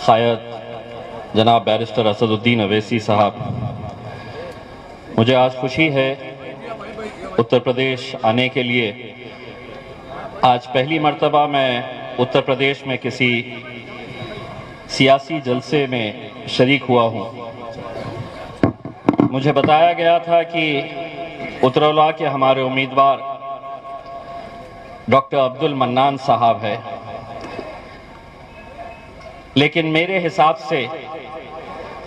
क़ायद जनाब बैरिस्टर असदुद्दीन अवैसी साहब, मुझे आज खुशी है उत्तर प्रदेश आने के लिए। आज पहली मर्तबा मैं उत्तर प्रदेश में किसी सियासी जलसे में शरीक हुआ हूँ। मुझे बताया गया था कि उत्तरौला के हमारे उम्मीदवार डॉक्टर अब्दुल मन्नान साहब है, लेकिन मेरे हिसाब से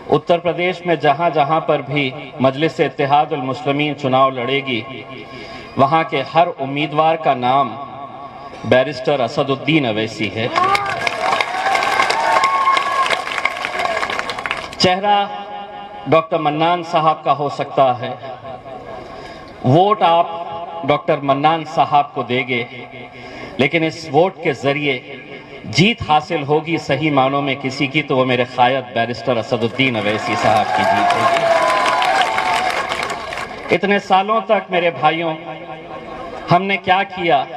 उत्तर प्रदेश में जहां जहां पर भी मजलिस इत्तेहादुल मुस्लिमीन चुनाव लड़ेगी, वहां के हर उम्मीदवार का नाम बैरिस्टर असदुद्दीन अवैसी है। चेहरा डॉक्टर मन्नान साहब का हो सकता है, वोट आप डॉक्टर मन्नान साहब को देंगे, लेकिन इस वोट के जरिए जीत हासिल होगी सही मानों में किसी की, तो वो मेरे क़ायद बैरिस्टर असदुद्दीन अवैसी साहब की जीत होगी। इतने सालों तक मेरे भाइयों हमने क्या किया,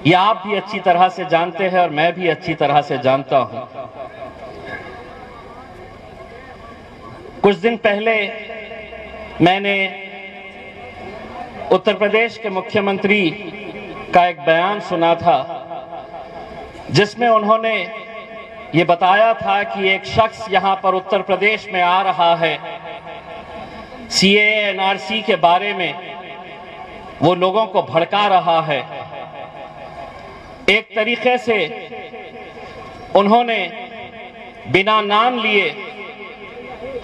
ये आप भी अच्छी तरह से जानते हैं और मैं भी अच्छी तरह से जानता हूं। कुछ दिन पहले मैंने उत्तर प्रदेश के मुख्यमंत्री का एक बयान सुना था, जिसमें उन्होंने ये बताया था कि एक शख्स यहां पर उत्तर प्रदेश में आ रहा है, सीएए एनआरसी के बारे में वो लोगों को भड़का रहा है। एक तरीके से उन्होंने बिना नाम लिए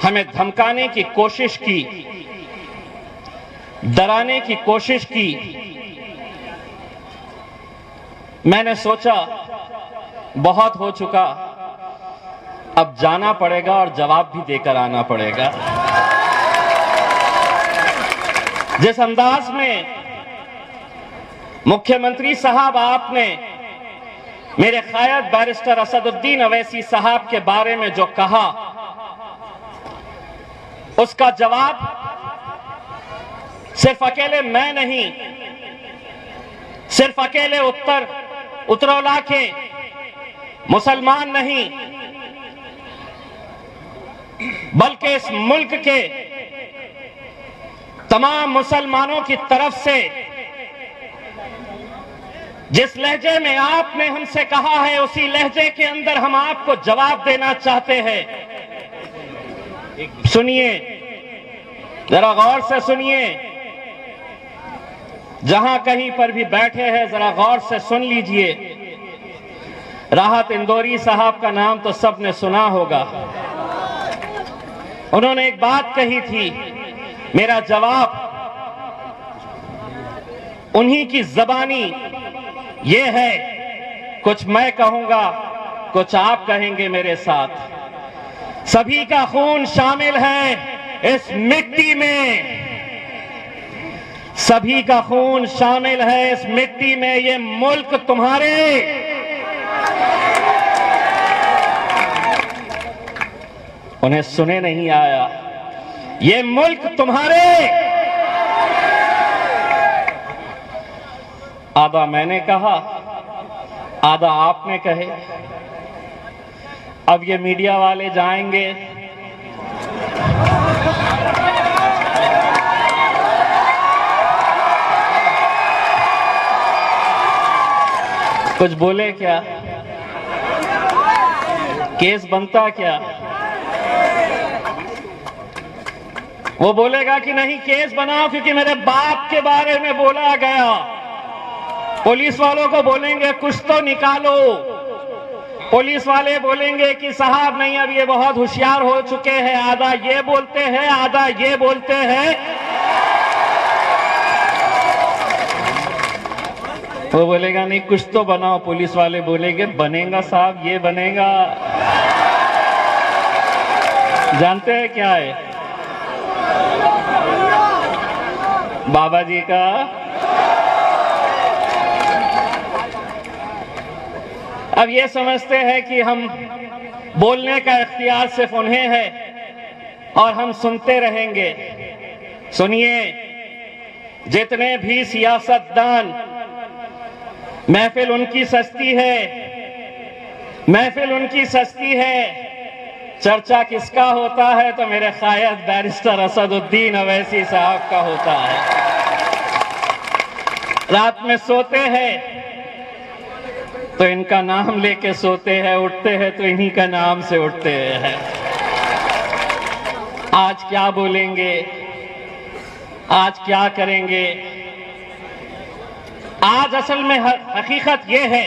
हमें धमकाने की कोशिश की, डराने की कोशिश की। मैंने सोचा बहुत हो चुका, अब जाना पड़ेगा और जवाब भी देकर आना पड़ेगा। जिस अंदाज में मुख्यमंत्री साहब आपने मेरे क़ायद बैरिस्टर असदुद्दीन अवैसी साहब के बारे में जो कहा, उसका जवाब सिर्फ अकेले मैं नहीं, सिर्फ अकेले उत्तरौला के मुसलमान नहीं, बल्कि इस मुल्क के तमाम मुसलमानों की तरफ से जिस लहजे में आपने हमसे कहा है, उसी लहजे के अंदर हम आपको जवाब देना चाहते हैं। सुनिए, जरा गौर से सुनिए, जहां कहीं पर भी बैठे हैं जरा गौर से सुन लीजिए। राहत इंदौरी साहब का नाम तो सबने सुना होगा। उन्होंने एक बात कही थी, मेरा जवाब उन्हीं की जबानी ये है, कुछ मैं कहूंगा कुछ आप कहेंगे मेरे साथ। सभी का खून शामिल है इस मिट्टी में, सभी का खून शामिल है इस मिट्टी में। ये मुल्क तुम्हारे, उन्हें सुने नहीं आया, ये मुल्क तुम्हारे। आधा मैंने कहा, आधा आपने कहे। अब ये मीडिया वाले जाएंगे, कुछ बोले क्या, केस बनता क्या? वो बोलेगा कि नहीं केस बनाओ क्योंकि मेरे बाप के बारे में बोला गया। पुलिस वालों को बोलेंगे कुछ तो निकालो, पुलिस वाले बोलेंगे कि साहब नहीं, अब ये बहुत होशियार हो चुके हैं, आधा ये बोलते हैं आधा ये बोलते हैं। वो बोलेगा नहीं कुछ तो बनाओ, पुलिस वाले बोलेंगे बनेगा साहब, ये बनेगा। जानते हैं क्या है बाबा जी का? अब ये समझते हैं कि हम बोलने का इख्तियार सिर्फ उन्हें है और हम सुनते रहेंगे। सुनिए, जितने भी सियासतदान, महफिल उनकी सस्ती है, महफिल उनकी सस्ती है, चर्चा किसका होता है तो मेरे कायद बैरिस्टर असदुद्दीन अवैसी साहब का होता है। रात में सोते हैं तो इनका नाम लेके सोते हैं, उठते हैं तो इन्हीं का नाम से उठते हैं। आज क्या बोलेंगे, आज क्या करेंगे? आज असल में हकीकत यह है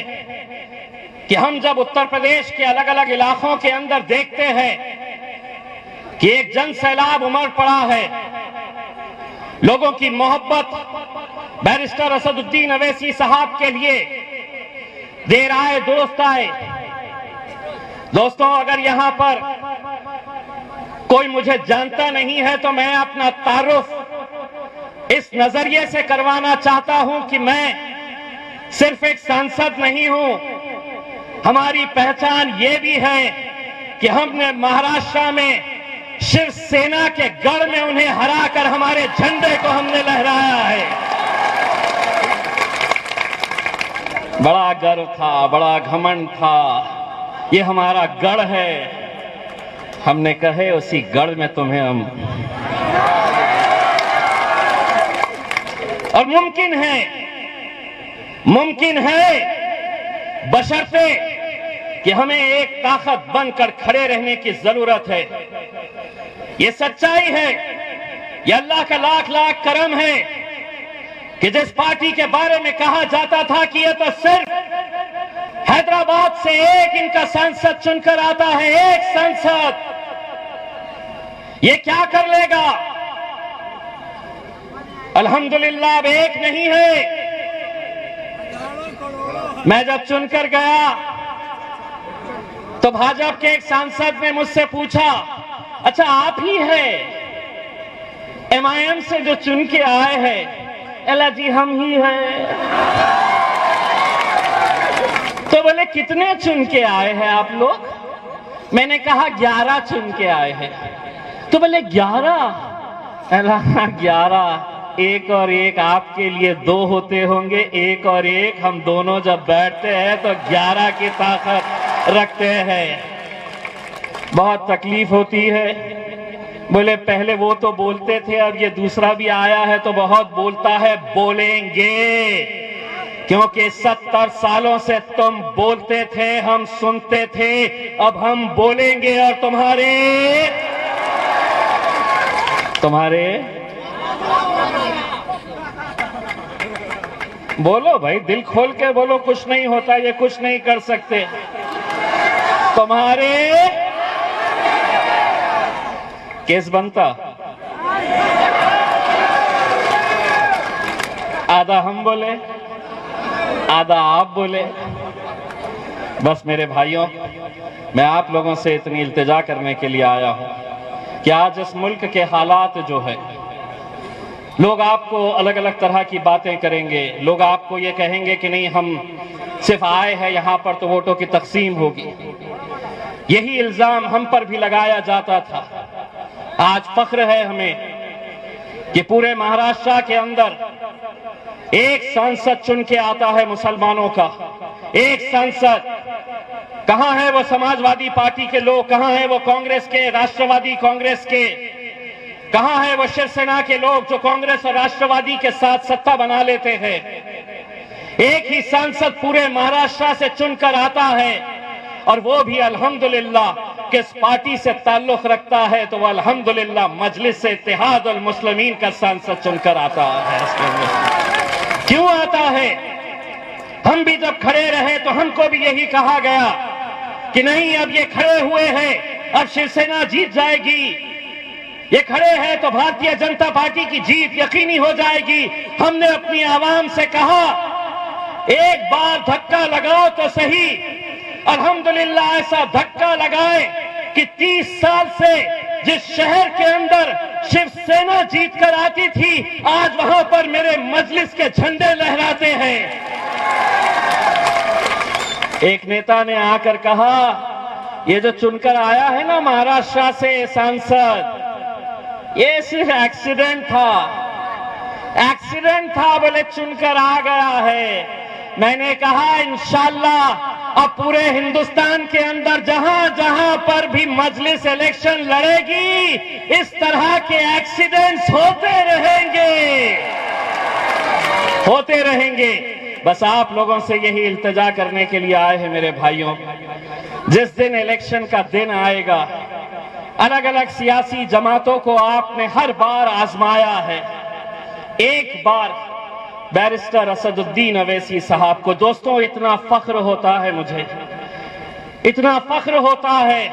कि हम जब उत्तर प्रदेश के अलग अलग इलाकों के अंदर देखते हैं कि एक जन सैलाब उमड़ पड़ा है, लोगों की मोहब्बत बैरिस्टर असदुद्दीन अवैसी साहब के लिए देर आए दुरुस्त आए। दोस्तों, अगर यहां पर कोई मुझे जानता नहीं है तो मैं अपना तारुफ इस नजरिए से करवाना चाहता हूं कि मैं सिर्फ एक सांसद नहीं हूं, हमारी पहचान ये भी है कि हमने महाराष्ट्र में शिवसेना के गढ़ में उन्हें हराकर हमारे झंडे को हमने लहराया है। बड़ा गर्व था, बड़ा घमंड था, ये हमारा गढ़ है। हमने कहे उसी गढ़ में तुम्हें हम, और मुमकिन है बशर्ते कि हमें एक ताकत बनकर खड़े रहने की जरूरत है। ये सच्चाई है, ये अल्लाह का लाख लाख करम है कि जिस पार्टी के बारे में कहा जाता था कि ये तो सिर्फ हैदराबाद से एक इनका सांसद चुनकर आता है, एक सांसद, ये क्या कर लेगा? अल्हम्दुलिल्लाह अब एक नहीं है। मैं जब चुनकर गया तो भाजपा के एक सांसद ने मुझसे पूछा, अच्छा आप ही है MIM से जो चुन के आए हैं? अल्लाह जी हम ही हैं। तो बोले कितने चुन के आए हैं आप लोग? मैंने कहा 11 चुन के आए हैं। तो बोले 11? अल्लाह 11, एक और एक आपके लिए 2 होते होंगे, एक और एक हम दोनों जब बैठते हैं तो 11 की ताकत रखते हैं। बहुत तकलीफ होती है। बोले पहले वो तो बोलते थे, अब ये दूसरा भी आया है तो बहुत बोलता है। बोलेंगे, क्योंकि 70 सालों से तुम बोलते थे, हम सुनते थे, अब हम बोलेंगे और तुम्हारे बोलो भाई, दिल खोल के बोलो, कुछ नहीं होता, ये कुछ नहीं कर सकते। तुम्हारे केस बनता, आधा हम बोले, आधा आप बोले। बस मेरे भाइयों, मैं आप लोगों से इतनी इल्तिजा करने के लिए आया हूं कि आज इस मुल्क के हालात जो है, लोग आपको अलग अलग तरह की बातें करेंगे। लोग आपको ये कहेंगे कि नहीं हम सिर्फ आए हैं यहां पर तो वोटों की तकसीम होगी। यही इल्जाम हम पर भी लगाया जाता था। आज फख्र है हमें कि पूरे महाराष्ट्र के अंदर एक सांसद चुन के आता है मुसलमानों का, एक सांसद। कहां है वो समाजवादी पार्टी के लोग, कहां है वो कांग्रेस के, राष्ट्रवादी कांग्रेस के, कहां है वो शिवसेना के लोग जो कांग्रेस और राष्ट्रवादी के साथ सत्ता बना लेते हैं? एक ही सांसद पूरे महाराष्ट्र से चुनकर आता है, और वो भी अल्हम्दुलिल्लाह किस पार्टी से ताल्लुक रखता है तो वो अल्हम्दुलिल्लाह मजलिस इत्तेहाद अल मुस्लिमीन का सांसद चुनकर आता है। क्यों आता है? हम भी जब खड़े रहे तो हमको भी यही कहा गया कि नहीं, अब ये खड़े हुए हैं, अब शिवसेना जीत जाएगी, ये खड़े हैं तो भारतीय जनता पार्टी की जीत यकीनी हो जाएगी। हमने अपनी आवाम से कहा, एक बार धक्का लगाओ तो सही। अल्हम्दुलिल्लाह ऐसा धक्का लगाए कि 30 साल से जिस शहर के अंदर शिवसेना जीत कर आती थी, आज वहां पर मेरे मजलिस के झंडे लहराते हैं। एक नेता ने आकर कहा, ये जो चुनकर आया है ना महाराष्ट्र से सांसद, ये सिर्फ एक्सीडेंट था, बोले चुनकर आ गया है। मैंने कहा इंशाअल्लाह अब पूरे हिंदुस्तान के अंदर जहां जहां पर भी मजलिस इलेक्शन लड़ेगी, इस तरह के एक्सीडेंट्स होते रहेंगे। बस आप लोगों से यही इल्तिजा करने के लिए आए हैं मेरे भाइयों, जिस दिन इलेक्शन का दिन आएगा, अलग अलग सियासी जमातों को आपने हर बार आजमाया है। एक बार बैरिस्टर असदुद्दीन अवैसी साहब को, दोस्तों इतना फख्र होता है, मुझे इतना फख्र होता है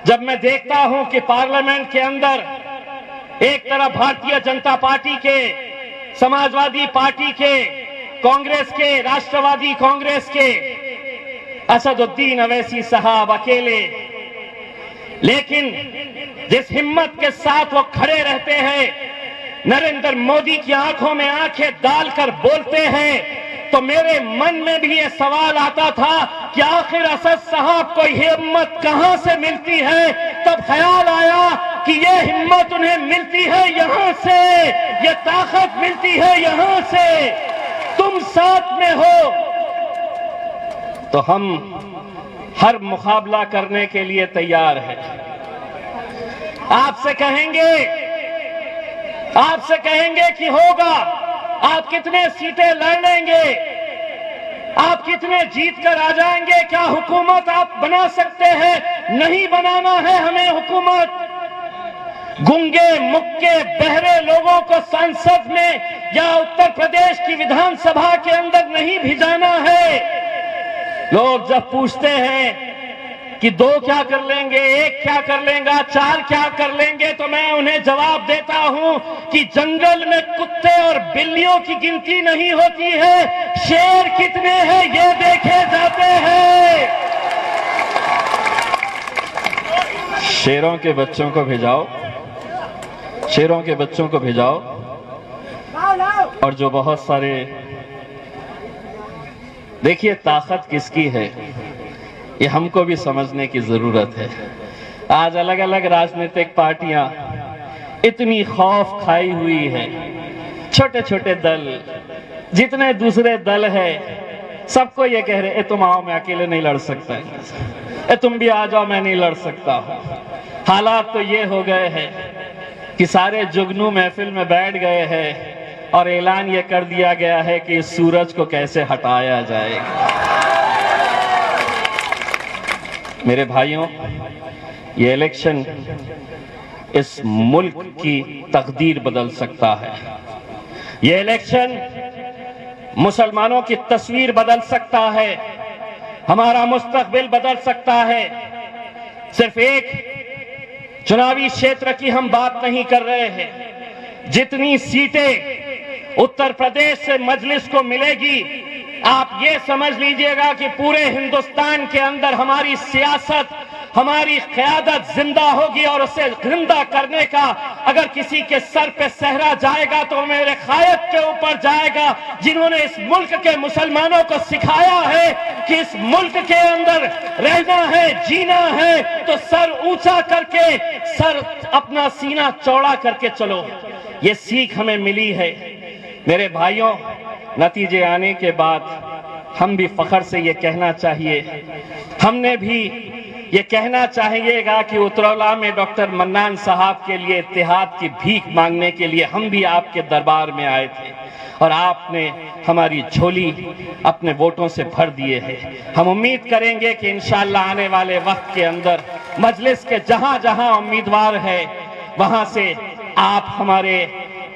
जब मैं देखता हूं कि पार्लियामेंट के अंदर एक तरफ भारतीय जनता पार्टी के, समाजवादी पार्टी के, कांग्रेस के, राष्ट्रवादी कांग्रेस के असदुद्दीन अवैसी साहब अकेले, लेकिन जिस हिम्मत के साथ वो खड़े रहते हैं, नरेंद्र मोदी की आंखों में आंखें डालकर बोलते हैं, तो मेरे मन में भी ये सवाल आता था कि आखिर असद साहब को हिम्मत कहां से मिलती है। तब ख्याल आया कि ये हिम्मत उन्हें मिलती है यहां से, ये ताकत मिलती है यहां से। तुम साथ में हो तो हम हर मुकाबला करने के लिए तैयार हैं। आपसे कहेंगे कि होगा, आप कितने सीटें लड़ लेंगे, आप कितने जीत कर आ जाएंगे, क्या हुकूमत आप बना सकते हैं? नहीं बनाना है हमें हुकूमत। गूंगे मुक्के बहरे लोगों को संसद में या उत्तर प्रदेश की विधानसभा के अंदर नहीं भिजाना है। लोग जब पूछते हैं कि 2 क्या कर लेंगे, 1 क्या कर लेगा, 4 क्या कर लेंगे, तो मैं उन्हें जवाब देता हूं कि जंगल में कुत्ते और बिल्लियों की गिनती नहीं होती है, शेर कितने हैं ये देखे जाते हैं। शेरों के बच्चों को भिजाओ, शेरों के बच्चों को भिजाओ, और जो बहुत सारे, देखिए ताकत किसकी है ये हमको भी समझने की जरूरत है। आज अलग अलग राजनीतिक पार्टियां इतनी खौफ खाई हुई है, छोटे छोटे दल, जितने दूसरे दल है, सबको ये कह रहे तुम आओ, मैं अकेले नहीं लड़ सकता, तुम भी आ जाओ, मैं नहीं लड़ सकता हूं। हालात तो ये हो गए हैं कि सारे जुगनू महफिल में बैठ गए हैं और ऐलान ये कर दिया गया है कि इस सूरज को कैसे हटाया जाएगा। मेरे भाइयों, ये इलेक्शन इस मुल्क की तकदीर बदल सकता है। ये इलेक्शन मुसलमानों की तस्वीर बदल सकता है, हमारा मुस्तकबिल बदल सकता है। सिर्फ एक चुनावी क्षेत्र की हम बात नहीं कर रहे हैं, जितनी सीटें उत्तर प्रदेश से मजलिस को मिलेगी, आप ये समझ लीजिएगा कि पूरे हिंदुस्तान के अंदर हमारी सियासत, हमारी क़यादत जिंदा होगी। और उसे जिंदा करने का अगर किसी के सर पे सहरा जाएगा तो मेरे कायद के ऊपर जाएगा, जिन्होंने इस मुल्क के मुसलमानों को सिखाया है कि इस मुल्क के अंदर रहना है, जीना है, तो सर ऊंचा करके, सर अपना सीना चौड़ा करके चलो। ये सीख हमें मिली है। मेरे भाइयों, नतीजे आने के बाद हम भी फख्र से ये कहना चाहिए, हमने भी ये कहना चाहिएगा कि उतरौला में डॉक्टर मन्नान साहब के लिए इत्तेहाद की भीख मांगने के लिए हम भी आपके दरबार में आए थे और आपने हमारी झोली अपने वोटों से भर दिए हैं। हम उम्मीद करेंगे कि इंशाअल्लाह आने वाले वक्त के अंदर मजलिस के जहां जहां उम्मीदवार है, वहां से आप हमारे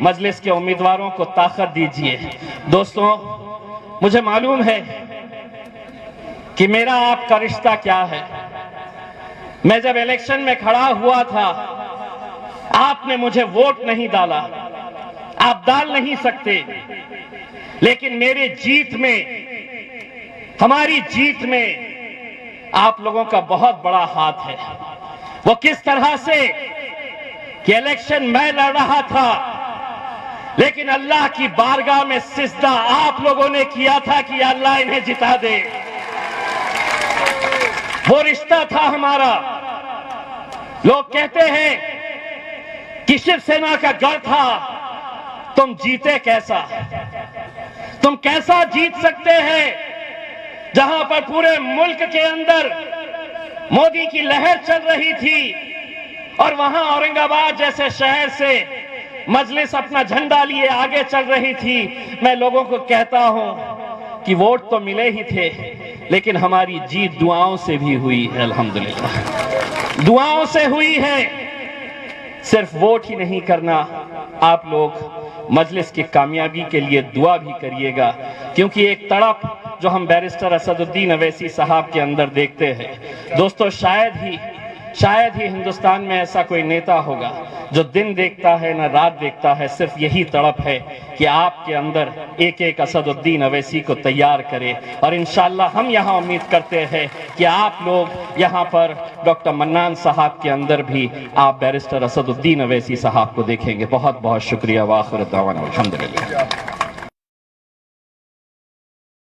मजलिस के उम्मीदवारों को ताकत दीजिए। दोस्तों, मुझे मालूम है कि मेरा आपका रिश्ता क्या है। मैं जब इलेक्शन में खड़ा हुआ था, आपने मुझे वोट नहीं डाला, आप डाल नहीं सकते, लेकिन मेरे जीत में, हमारी जीत में आप लोगों का बहुत बड़ा हाथ है। वो किस तरह से कि इलेक्शन मैं लड़ रहा था, लेकिन अल्लाह की बारगाह में सिजदा आप लोगों ने किया था कि अल्लाह इन्हें जिता दे। वो रिश्ता था हमारा। लोग कहते हैं कि शिवसेना का गढ़ था, तुम जीते कैसा, तुम कैसा जीत सकते हैं? जहां पर पूरे मुल्क के अंदर मोदी की लहर चल रही थी और वहां औरंगाबाद जैसे शहर से मजलिस अपना झंडा लिए आगे चल रही थी, मैं लोगों को कहता हूं कि वोट तो मिले ही थे, लेकिन हमारी जीत दुआओं से भी हुई है। अल्हम्दुलिल्लाह दुआओं से हुई है। सिर्फ वोट ही नहीं करना, आप लोग मजलिस की कामयाबी के लिए दुआ भी करिएगा, क्योंकि एक तड़प जो हम बैरिस्टर असदुद्दीन अवैसी साहब के अंदर देखते हैं दोस्तों, शायद ही हिंदुस्तान में ऐसा कोई नेता होगा जो दिन देखता है ना रात देखता है। सिर्फ यही तड़प है कि आपके अंदर एक एक असदुद्दीन अवैसी को तैयार करे, और इंशाअल्लाह हम यहाँ उम्मीद करते हैं कि आप लोग यहाँ पर डॉक्टर मन्नान साहब के अंदर भी आप बैरिस्टर असदुद्दीन अवैसी साहब को देखेंगे। बहुत बहुत शुक्रिया। वाखिर दावाना अल्हम्दुलिल्लाह।